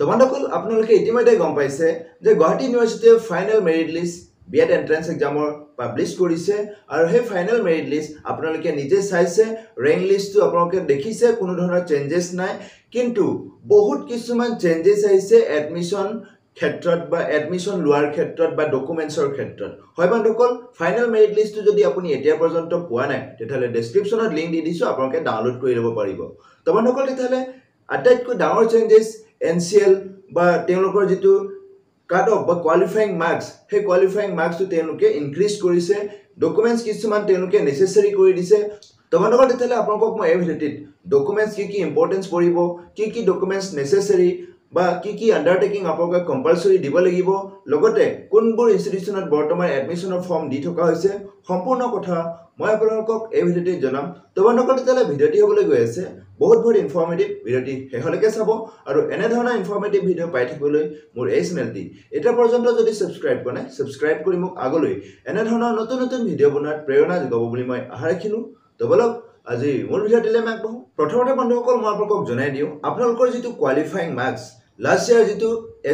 তো বন্ধুসকল আপোনালোকে ইতিমধ্যে গম পাইছে যে গুৱাহাটী ইউনিভাৰ্চিটিয়ে final merit list BEd entrance এক্সামৰ পাব্লিছ কৰিছে আৰু সেই ফাইনেল মেৰিট লিষ্ট আপোনালোকে নিজে চাইছে ৰেংক লিষ্টটো আপোনালোকে দেখিছে কোনো ধৰণৰ চেঞ্জেছ নাই কিন্তু বহুত কিছুমান চেঞ্জেছ আহিছে এডমিশন ক্ষেত্ৰত বা এডমিশন লোৱাৰ ক্ষেত্ৰত বা ডকুমেন্টছৰ ক্ষেত্ৰত হয় বন্ধুসকল ফাইনেল মেৰিট লিষ্টটো যদি আপুনি এতিয়া পৰ্যন্ত পোৱা নাই তেতিয়াহ'লে ডেছক্ৰিপশ্যনত লিংক দি দিছো আপোনালোকে ডাউনলোড কৰি ল'ব পাৰিব তো বন্ধুসকল তেতিয়াহ'লে আটাইতকৈ ডাঙৰ চেঞ্জেছ NCL বা তেওঁলোকৰ যেটো কাট অফ বা কোৱালিফাইং মাৰ্কস হে কোৱালিফাইং মাৰ্কসটো তেওঁলোকে ইনক্ৰিজ কৰিছে ডকুমেন্টস কিছুমান তেওঁলোকে নেসেসাৰি কৰি দিছে তো বন্ধুসকল তেতিয়াহ'লে আপোনালোকক মই এই ভিডিঅ'টিত ডকুমেন্টস কি ইম্পৰ্টেন্স পৰিব কি ডকুমেন্টস নেসেসাৰি বা কি আন্ডাৰটেকিং আপোনালোকে কম্পালসৰি দিব লাগিব লগতে কোনবোৰ ইনষ্টিটিউচনত বৰ্তমান এডমিশনৰ ফৰ্ম দি থকা হৈছে সম্পূৰ্ণ কথা মই আপোনালোকক এই ভিডিঅ'টি জনাম তো বন্ধুসকল তেতিয়াহ'লে ভিডিঅ'টি হ'বলৈ গৈ আছে বহুত ইনফৰ্মেটিভ ভিডিঅ'টি হেহলৈকে চাব আৰু এনে ধৰণৰ ইনফৰ্মেটিভ ভিডিঅ' পাই থাকিবলৈ মোৰ এই চেনেলটি এটা পৰ্যন্ত যদি সাবস্ক্ৰাইব কৰা নাই সাবস্ক্ৰাইব কৰি মোক আগলৈ এনে ধৰণৰ নতুন ভিডিঅ' বনোৱাত প্ৰেৰণা যোগাব বুলি মই আশা ৰাখিলো তো বলক আজি মোৰ ভিডিঅ'টিলৈ আগবাঢ়ো প্ৰথমতে বন্ধুসকল মই আপোনালোকক জনাই দিওঁ আপোনালোকৰ যেটো কোৱালিফাইং মাৰ্কস লাষ্ট ইয়াৰ যেটো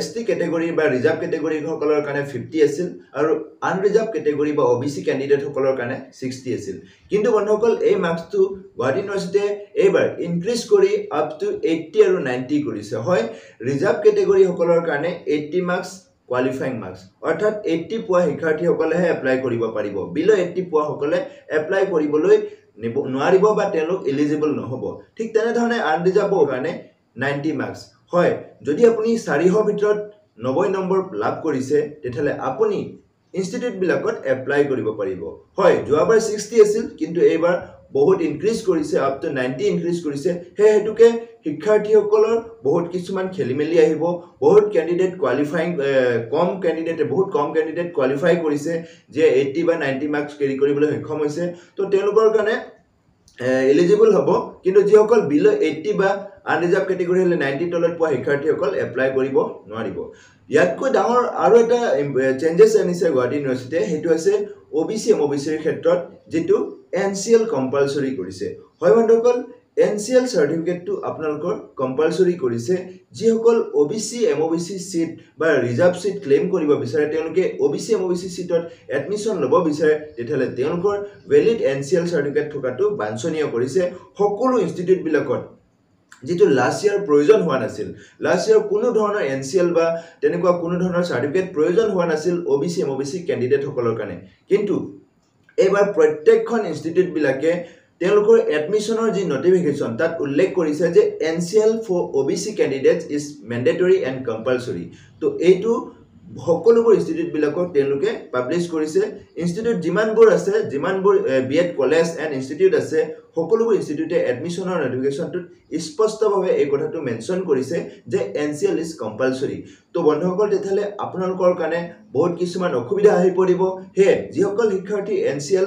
ST ক্যাটেগৰি বা ৰিজাৰ্ভ ক্যাটেগৰি সকলৰ কাৰণে 50 আছিল আৰু আনৰিজাৰ্ভ ক্যাটেগৰি বা OBC ক্যান্ডিডেট সকলৰ কাৰণে 60 আছিল কিন্তু বন্ধুসকল এই মাৰ্কসটো গুৱাহাটী ইউনিভাৰ্চিটিয়ে এইবাৰ ইনক্ৰিজ কৰি আপ টু 80 আৰু 90 কৰিছে হয় ৰিজাৰ্ভ ক্যাটেগৰি সকলৰ কাৰণে 80 মাৰ্কস কোৱালিফাইং মাৰ্কস অৰ্থাৎ 80 পোৱা শিক্ষাৰ্থী সকলেহে এপ্লাই কৰিব পাৰিব বিলো 80 পোৱা সকলে এপ্লাই কৰিবলৈ নোৱাৰিব বা তেওঁলোক এলিজিবল নহব ঠিক তেনে ধৰণে আনৰিজাৰ্ভৰ কাৰণে 90 মাৰ্কস হয় যদি আপুনি 400 ভিতৰত 90 নম্বৰ লাভ কৰিছে তেতিয়ালে আপুনি ইনষ্টিটিউট বিলাকত এপ্লাই কৰিব পাৰিব হয় যোৱাবাৰ 60 আছিল কিন্তু এইবাৰ বহুত ইনক্ৰিজ কৰিছে আপ টু 90 ইনক্ৰিজ কৰিছে হে হেতুকে শিক্ষাৰ্থীসকলৰ বহুত কিছুমান খেলিমেলি আহিব বহুত ক্যান্ডিডেট কোৱালিফাইং বহুত কম ক্যান্ডিডেট কোৱালিফাই কৰিছে যে 80 বা 90 মাৰ্কস কেৰি কৰিবলৈ সক্ষম হৈছে তো তেওঁলোকৰ কাৰণে এলিজিবল হ'ব কিন্তু যিসকল বিলো 80 বা আনৰিজাৰ্ভ ক্যাটেগৰি হলে 90 তলত পোৱা শিক্ষাৰ্থীসকল এপ্লাই কৰিব নোৱাৰিব ইয়াতকৈ ডাঙৰ আৰু এটা চেঞ্জেছ আনিছে গুৱাহাটী ইউনিভাৰ্চিটিয়ে হেতু আছে OBC MOBCৰ ক্ষেত্ৰত যেটো NCL কম্পালসৰি কৰিছে হয় বন্ধুসকল NCL সাৰ্টিফিকেটটো আপোনালোকৰ কম্পালসৰি কৰিছে যিসকল OBC MOBC সিট বা ৰিজাৰ্ভ সিট ক্লেম কৰিব বিচাৰে তেওঁলোকে OBC MOBC সিটত এডমিশন ল'ব বিচাৰে তেতিয়ালে তেওঁলোকৰ ভ্যালিড NCL সাৰ্টিফিকেট থকাটো বাঞ্ছনীয় কৰিছে সকলো ইনষ্টিটিউট বিলাকত যেটো লাষ্ট ইয়াৰ প্ৰয়োজন হোৱা নাছিল লাষ্ট ইয়াৰ কোনো ধৰণৰ NCL বা তেনেকুৱা কোনো ধৰণৰ সাৰ্টিফিকেট প্ৰয়োজন হোৱা নাছিল OBC MOBC ক্যান্ডিডেট সকলৰ কাৰণে কিন্তু এবাৰ প্ৰত্যেকখন ইনষ্টিটিউট বিলাকে তেওঁলোকৰ এডমিশনৰ যি নোটিফিকেশন তাত উল্লেখ কৰিছে যে NCL for OBC candidates is mandatory and compulsory তো এইটো সকলোবোৰ ইনষ্টিটিউট বিলাকক তেওঁলোকে পাবলিশ কৰিছে ইনষ্টিটিউট যিমানবোৰ আছে যিমানবোৰ বিএড কলেজ এণ্ড ইনষ্টিটিউট আছে সকলোবোৰ ইনষ্টিটিউটে এডমিশনৰ নোটিফিকেশনটোত স্পষ্টভাৱে এই কথাটো মেনশন কৰিছে যে NCL is compulsory তো বন্ধুসকল তেতিয়ালে আপোনালোকৰ কাৰণে বহুত কিছুমান অসুবিধা আহি পৰিব হে যিসকল শিক্ষাৰ্থী NCL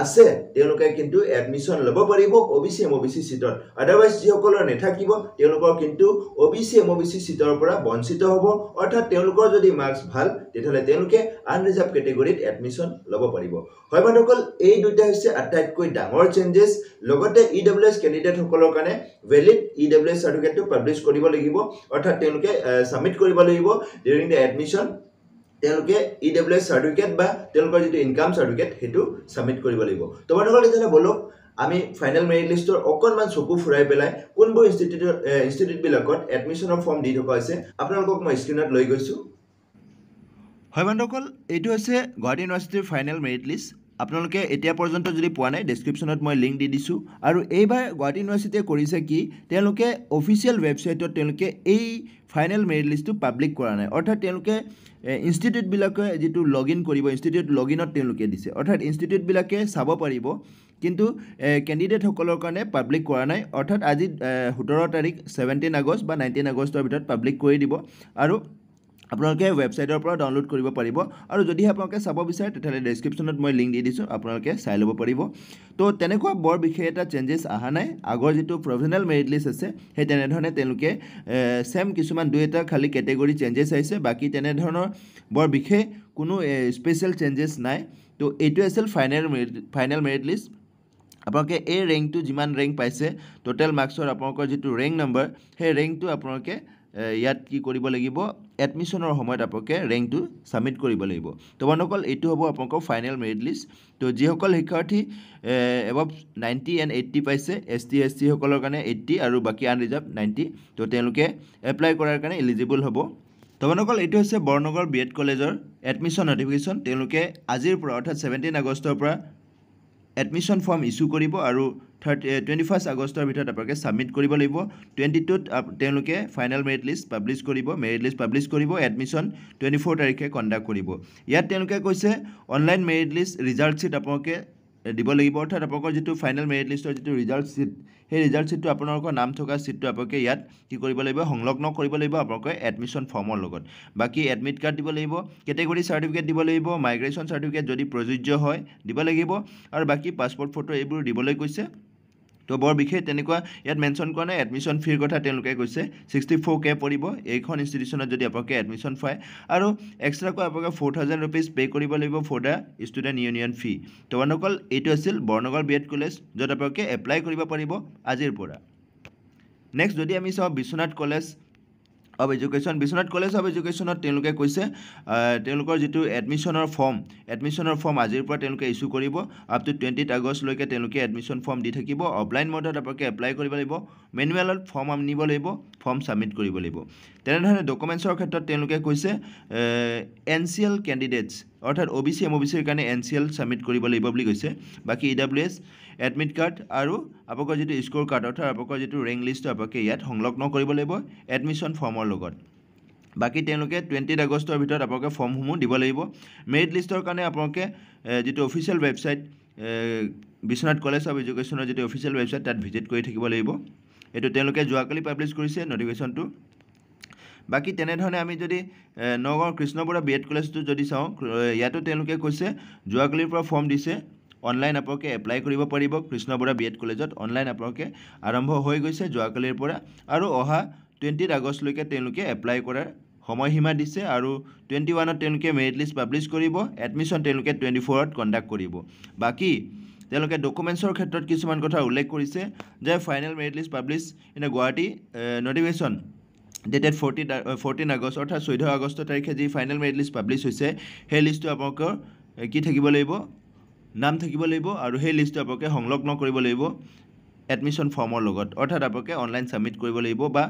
আছে তেওঁলোকে কিন্তু এডমিশন ল'ব পাৰিব OBC MOBC সিটত আদাৰৱাইজ যিসকলৰ নেথাকিব তেওঁলোকৰ কিন্তু OBC MOBC সিটৰ পৰা বঞ্চিত হ'ব অৰ্থাৎ তেওঁলোকৰ যদি মাৰ্কস ভাল তেতিয়ালে তেওঁলোকে আনৰিজাৰ্ভ ক্যাটেগৰিত এডমিশন ল'ব পাৰিব হয় বন্ধুসকল এই দুটা হৈছে আটাইতকৈ ডাঙৰ চেঞ্জেছ লগতে EWS ক্যান্ডিডেট সকলৰ কাৰণে ভ্যালিড EWS সাৰ্টিফিকেটটো পাবলিশ কৰিব লাগিব অৰ্থাৎ তেওঁলোকে সাবমিট কৰিব লাগিব ডিউৰিং দ্য এডমিশন তেওঁলোকে EWS সাৰ্টিফিকেট বা তেওঁলোকৰ যেটো ইনকাম সাৰ্টিফিকেট হেতু সাবমিট কৰিব লাগিব তো বন্ধুসকল এতিয়া বলক আমি ফাইনেল মেৰিট লিষ্টৰ অকনমান চকু ফুৰাই পেলাই কোনবোৰ ইনষ্টিটিউট বিলাকত এডমিশনৰ ফৰ্ম দি থকা হৈছে আপোনালোকক মই স্ক্ৰিনত লৈ গৈছো হয় বন্ধুসকল এইটো আছে গুৱাহাটী ইউনিভাৰ্চিটিৰ ফাইনেল মেৰিট লিষ্ট আপোনালোকে এতিয়া পৰ্যন্ত যদি পোৱা নাই ডেসক্ৰিপশ্যনত মই লিংক দি দিছো আৰু এইবাৰ গুৱাহাটী ইউনিভাৰ্চিটিয়ে কৰিছে কি তেওঁলোকে অফিচিয়েল ৱেবছাইটত তেওঁলোকে এই ফাইনেল মেৰিট লিষ্টটো পাব্লিক কৰা নাই অৰ্থাৎ তেওঁলোকে ইনষ্টিটিউট বিলাকে যেটো লগইন কৰিব ইনষ্টিটিউট লগইনত তেওঁলোকে দিছে অৰ্থাৎ ইনষ্টিটিউট বিলাকে চাব পাৰিব কিন্তু ক্যান্ডিডেট সকলৰ কাৰণে পাব্লিক কৰা নাই অৰ্থাৎ আজি 17 তাৰিখ 17 আগষ্ট বা 19 আগষ্টৰ ভিতৰত পাব্লিক কৰি দিব আৰু আপোনালোকে ৱেবছাইটৰ পৰা ডাউনলোড কৰিব পাৰিব আৰু যদি আপোনালোকে চাব বিচাৰে তেতিয়ালে ডেসক্ৰিপশ্যনত মই লিংক দি দিছো আপোনালোকে চাই ল'ব পাৰিব তো তেনেকুৱা বৰ বিশেষ এটা চেঞ্জেছ আহা নাই আগৰ যেটো প্ৰফেশনাল মেৰিট লিষ্ট আছে হে তেনে ধৰণে তেওঁলোকে সেম কিছুমান দুই এটা খালি ক্যাটেগৰি চেঞ্জেছ আহিছে বাকি তেনে ধৰণৰ বৰ বিশেষ কোনো স্পেশাল চেঞ্জেছ নাই তো এইটো আছিল ফাইনেল মেৰিট লিষ্ট আপোনালোকে এই ৰেংকটো যিমান ৰেংক পাইছে টোটাল মাৰ্কছৰ আপোনালোকৰ যেটো ৰেংক নম্বৰ হে ৰেংকটো আপোনালোকে ইয়াত কি কৰিব লাগিব এডমিশনৰ সময়ত আপোনালোকে ৰেংকটো সাবমিট কৰিব লাগিব তো বন্ধুসকল এইটো হ'ব আপোনালোকৰ ফাইনেল মেৰিট লিষ্ট তো যিসকল শিক্ষাৰ্থী এবাভ 90 এণ্ড 80 পাইছে ST SC সকলৰ কাৰণে 80 আৰু বাকি আনৰিজাৰ্ভ 90 তো তেওঁলোকে এপ্লাই কৰাৰ কাৰণে এলিজিবল হ'ব তো বন্ধুসকল এইটো হৈছে বৰনগৰ বিএড কলেজৰ এডমিশন নটিফিকেশন তেওঁলোকে আজিৰ পৰা অৰ্থাৎ 17 আগষ্টৰ পৰা এডমিশন ফৰ্ম ইস্যু কৰিব আৰু 21 আগষ্টৰ ভিতৰত আপোনালোকে সাবমিট কৰিব লাগিব 22ত তেওঁলোকে ফাইনেল মেৰিট লিষ্ট পাবলিশ কৰিব মেৰিট লিষ্ট পাবলিশ কৰিব এডমিশন 24 তাৰিখে কণ্ডাক্ট কৰিব ইয়াত তেওঁলোকে কৈছে online merit list result sheet আপোনালোকে দিব লাগিব অৰ্থাৎ আপোনালোকৰ যেটো ফাইনেল মেৰিট লিষ্টৰ যেটো ৰিজাল্ট শিট সেই ৰিজাল্ট শিটটো আপোনালোকৰ নাম থকা শিটটো আপোনালোকে ইয়াত কি কৰিব লাগিব সংলগ্ন কৰিব লাগিব আপোনালোকৰ এডমিশন ফৰ্মৰ লগত বাকি এডমিট কাৰ্ড দিব লাগিব কেটেগৰী সাৰ্টিফিকেট দিব লাগিব মাইগ্ৰেচন সাৰ্টিফিকেট যদি প্ৰযোজ্য হয় দিব লাগিব আৰু বাকি পাসপোৰ্ট ফটো এইবোৰ দিবলৈ কৈছে তো বৰ বিশেষ তেনেকুৱা ইয়াত মেনশন কৰা নাই এডমিশন ফিৰ কথা তেওঁলোকে কৈছে 64K পৰিব এইখন ইনষ্টিটিউচনত যদি আপোনালোকে এডমিশন পায় আৰু এক্সট্ৰাকৈ আপোনালোকে 4000 rupees পে কৰিব লাগিব ফৰ দা ষ্টুডেণ্ট ইউনিয়ন ফি তো বন্ধুসকল এইটো আছিল বৰনগৰ বিএড কলেজ য'ত আপোনালোকে এপ্লাই কৰিব পাৰিব আজিৰ পৰা নেক্সট যদি আমি চাওঁ Biswanath college of education Biswanath college of এডুকেশ্যনত তেওঁলোকে কৈছে তেওঁলোকৰ যেটো এডমিশনৰ ফৰ্ম আজিৰ পৰা তেওঁলোকে ইস্যু কৰিব আপ টু 20 আগষ্টলৈকে তেওঁলোকে এডমিশন ফৰ্ম দি থাকিব অফলাইন মোডত আপোনালোকে এপ্লাই কৰিব লাগিব মেনুৱেলত ফৰ্ম আনিব লাগিব ফৰ্ম সাবমিট কৰিব লাগিব তেনেধৰণে ডকুমেন্টছৰ ক্ষেত্ৰত তেওঁলোকে কৈছে এনচিএল ক্যান্ডিডেটস অৰ্থাৎ OBC MOBCৰ কাৰণে এনচিএল সাবমিট কৰিব লাগিব বুলি কৈছে বাকি EWS এডমিট কাৰ্ড আৰু আপোনালোকৰ যেটো স্কোৰ কাৰ্ড অৰ্থাৎ আপোনালোকৰ যেটো ৰেংক লিষ্ট আপোনালোকে ইয়াত সংলগ্ন কৰিব লাগিব এডমিশন ফৰ্মৰ লগত বাকি তেওঁলোকে 20 আগষ্টৰ ভিতৰত আপোনালোকে ফৰ্মসমূহ দিব লাগিব মেৰিট লিষ্টৰ কাৰণে আপোনালোকে যেটো official website Biswanath college of এডুকেশ্যনৰ যেটো অফিচিয়েল ৱেবসাইট তাত ভিজিট কৰি থাকিব লাগিব এটো তেওঁলোকে যোৱাকালি পাবলিশ কৰিছে নটিফিকেশনটো বাকি তেনেধৰণে আমি যদি নগাঁও কৃষ্ণবৰা বিএড কলেজটো যদি চাওঁ ইয়াতো তেওঁলোকে কৈছে যোৱাকালিৰ পৰা ফৰ্ম দিছে অনলাইন আপোনালোকে এপ্লাই কৰিব পাৰিব কৃষ্ণবৰা বিএড কলেজত অনলাইন আপোনালোকে আৰম্ভ হৈ গৈছে যোৱাকালিৰ পৰা আৰু অহা 20 আগষ্টলৈকে তেওঁলোকে এপ্লাই কৰাৰ সময়সীমা দিছে আৰু 21ত তেওঁলোকে মেৰিট লিষ্ট পাবলিশ কৰিব এডমিশন তেওঁলোকে 24ত কণ্ডাক্ট কৰিব বাকি তেওঁলোকে ডকুমেন্টছৰ ক্ষেত্ৰত কিছুমান কথা উল্লেখ কৰিছে যে final merit list publish in Guwahati notification dated 14 August অৰ্থাৎ 14 আগষ্ট তাৰিখে যি ফাইনেল মেৰিট লিষ্ট পাবলিশ হৈছে সেই লিষ্টটো আপোনালোকৰ কি থাকিব লাগিব নাম থাকিব লাগিব আৰু সেই লিষ্টটো আপোনালোকে সংলগ্ন কৰিব লাগিব এডমিশন ফৰ্মৰ লগত অৰ্থাৎ আপোনালোকে অনলাইন সাবমিট কৰিব লাগিব বা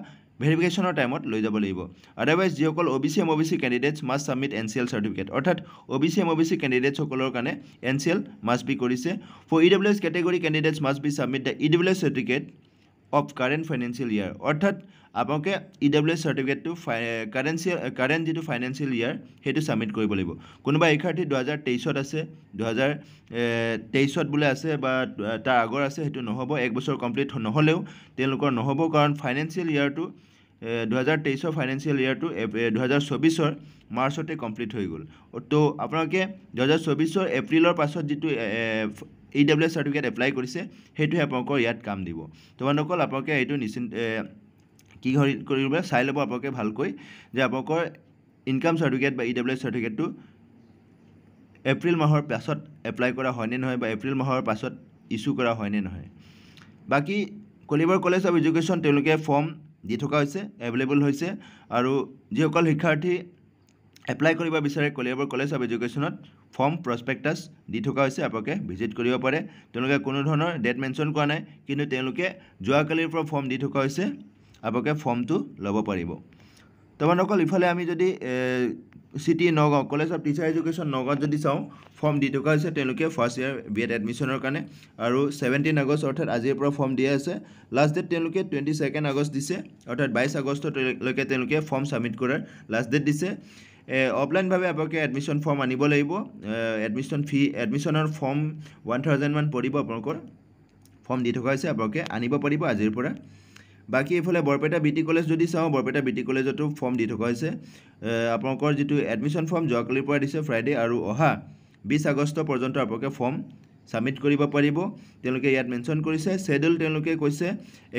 ভেৰিফিকেশনৰ টাইমত লৈ যাব লাগিব আদাৰৱাইজ যিসকল OBC MOBC candidates must submit NCL certificate অৰ্থাৎ OBC MOBC ক্যান্ডিডেটস সকলৰ কাৰণে NCL মাস্ট বি কৰিছে for EWS category candidates must be submit the EWS certificate of current financial year অৰ্থাৎ আপোনালোকে EWS সাৰ্টিফিকেটটো কাৰেন্ট যেটো ফাইনেন্সিয়াল ইয়াৰ হেতু submit কৰিব লাগিব কোনোবা শিক্ষাৰ্থী 2023ত আছে 2023ত বুলে আছে বা তাৰ আগৰ আছে হেতু নহব এক বছৰ কমপ্লিট নহলেও তেওঁলোকৰ নহব কাৰণ ফাইনেন্সিয়াল ইয়াৰটো 2023ৰ ফাইনেন্সিয়াল ইয়াৰটো 2024ৰ মাৰ্চতে কমপ্লিট হৈ গল তো আপোনালোকে 2024ৰ এপ্ৰিলৰ পাছত যেটো EWS সাৰ্টিফিকেট এপ্লাই কৰিছে হেতুহে আপোনালোকৰ ইয়াত কাম দিব তো বন্ধুসকল আপোনালোকে এইটো কি কৰিব চাই ল'ব আপোনালোকে ভালকৈ যে আপোনালোকৰ ইনকাম সাৰ্টিফিকেট বা EWS সাৰ্টিফিকেটটো এপ্ৰিল মাহৰ পাছত এপ্লাই কৰা হয় নে নহয় বা এপ্ৰিল মাহৰ পাছত ইস্যু কৰা হয় নে নহয় বাকি কলিবৰ কলেজ অফ এডুকেশ্যন তেওঁলোকে ফৰ্ম দি থকা হৈছে এভেইলেবল হৈছে আৰু যিসকল শিক্ষাৰ্থী এপ্লাই কৰিব বিচাৰে কলিবৰ কলেজ অফ এডুকেশ্যনত ফৰ্ম প্ৰসপেক্টাস দি থকা হৈছে আপোনালোকে ভিজিট কৰিব পাৰে তেওঁলোকে কোনো ধৰণৰ ডেট মেনশন কৰা নাই কিন্তু তেওঁলোকে যোৱাকালিৰ পৰা ফৰ্ম দি থকা হৈছে আপোনালোকে ফৰ্মটো ল'ব পাৰিব তো বন্ধুসকল ইফালে আমি যদি city Nagaon college of teacher education নগাঁৱত যদি চাওঁ ফৰ্ম দি থকা হৈছে তেওঁলোকে ফাৰ্ষ্ট ইয়াৰ বিএড এডমিশনৰ কাৰণে আৰু 17 আগষ্ট অৰ্থাৎ আজিৰ পৰা ফৰ্ম দিয়া আছে লাষ্ট ডেট তেওঁলোকে 22 আগষ্ট দিছে অৰ্থাৎ 22 আগষ্টলৈকে তেওঁলোকে ফৰ্ম সাবমিট কৰাৰ লাষ্ট ডেট দিছে অফলাইন ভাবে আপোনালোকে এডমিশন ফৰ্ম আনিব লাগিব এডমিশন ফি এডমিশনৰ ফৰ্ম 1000 মান পৰিব আপোনালোকৰ ফৰ্ম দি থকা হৈছে আপোনালোকে আনিব পাৰিব আজিৰ পৰা বাকি ইফালে বৰপেটা বিটি কলেজ যদি চাওঁ বৰপেটা বিটি কলেজতো ফৰ্ম দি থকা হৈছে আপোনালোকৰ যেটো এডমিশন ফৰ্ম যোৱাকালিৰ পৰা দিছে ফ্ৰাইডে আৰু অহা 20 আগষ্ট পৰ্যন্ত আপোনালোকে ফৰ্ম সাবমিট কৰিব পাৰিব তেওঁলোকে ইয়াত মেনশন কৰিছে শেডিউল তেওঁলোকে কৈছে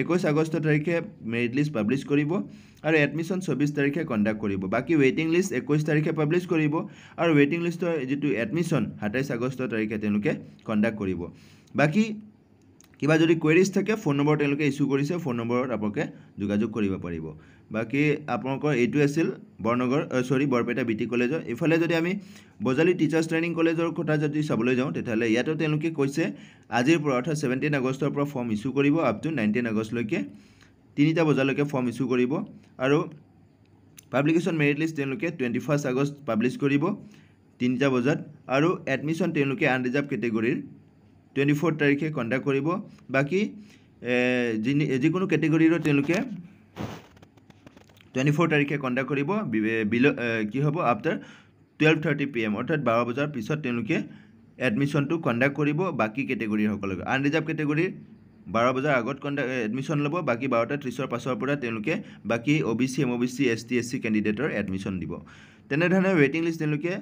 21 আগষ্ট তাৰিখে মেৰিট লিষ্ট পাবলিশ কৰিব আৰু এডমিশন 24 তাৰিখে কণ্ডাক্ট কৰিব বাকি ৱেটিং লিষ্ট 21 তাৰিখে পাবলিশ কৰিব আৰু ৱেটিং লিষ্টৰ যেটো এডমিশন 27 আগষ্ট তাৰিখে তেওঁলোকে কণ্ডাক্ট কৰিব বাকি কিবা যদি কোৱেৰিজ থাকে ফোন নম্বৰ তেওঁলোকে ইস্যু কৰিছে ফোন নম্বৰত আপোনালোকে যোগাযোগ কৰিব পাৰিব বাকি আপোনালোকৰ এইটো আছিল বৰনগৰ বৰপেটা বিটি কলেজৰ ইফালে যদি আমি বজালী টিচাৰ্ছ ট্ৰেইনিং কলেজৰ কথা যদি চাবলৈ যাওঁ তেতিয়াহ'লে ইয়াতো তেওঁলোকে কৈছে আজিৰ পৰা অৰ্থাৎ 17 আগষ্টৰ পৰা ফৰ্ম ইছ্যু কৰিব আপ টু 19 আগষ্টলৈকে 3টা বজালৈকে ফৰ্ম ইছ্যু কৰিব আৰু পাব্লিকেশ্যন মেৰিট লিষ্ট তেওঁলোকে 21 আগষ্ট পাব্লিছ কৰিব 3টা বজাত আৰু এডমিশ্যন তেওঁলোকে আনৰিজাৰ্ভ কেটেগৰীৰ 24 তাৰিখে কণ্ডাক্ট কৰিব বাকি যিকোনো কেটেগৰীৰো তেওঁলোকে 24 তাৰিখে কণ্ডাক্ট কৰিব কি হ'ব আফটাৰ 12:30 PM অৰ্থাৎ 12 বজাৰ পিছত তেওঁলোকে এডমিশ্যনটো কণ্ডাক্ট কৰিব বাকি কেটেগৰীৰ সকলক আনৰিজাৰ্ভ কেটেগৰীৰ 12 বজাৰ আগত এডমিশ্যন ল'ব বাকি 12:30 পাছৰ পৰা তেওঁলোকে বাকি OBC MOBC ST SC কেণ্ডিডেটৰ এডমিশ্যন দিব তেনেধৰণে ৱেটিং লিষ্ট তেওঁলোকে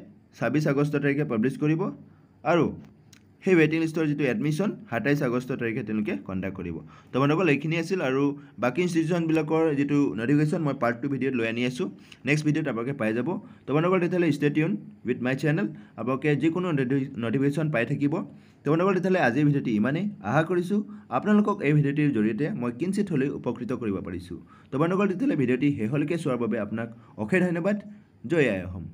26 আগষ্ট তাৰিখে পাব্লিছ কৰিব আৰু সেই ৱেটিং লিষ্টৰ যিটো এডমিশ্যন 27 আগষ্ট তাৰিখে তেওঁলোকে কণ্ডাক্ট কৰিব তো বন্ধুসকল এইখিনি আছিল আৰু বাকি ইনষ্টিটিউশ্যনবিলাকৰ যিটো নটিফিকেশ্যন মই পাৰ্ট 2 ভিডিঅ'ত লৈ আনি আছোঁ নেক্সট ভিডিঅ'ত আপোনালোকে পাই যাব তো বন্ধুসকল তেতিয়াহ'লে stay tune with my channel আপোনালোকে যিকোনো নটিফিকেশ্যন পাই থাকিব তো বন্ধুসকল তেতিয়াহ'লে আজিৰ ভিডিঅ'টি ইমানেই আশা কৰিছোঁ আপোনালোকক এই ভিডিঅ'টিৰ জৰিয়তে মই কিঞ্চিত হ'লেও উপকৃত কৰিব পাৰিছোঁ তো বন্ধুসকল তেতিয়াহ'লে ভিডিঅ'টি শেষলৈকে চোৱাৰ বাবে আপোনাক অশেষ ধন্যবাদ জয় আই অসম।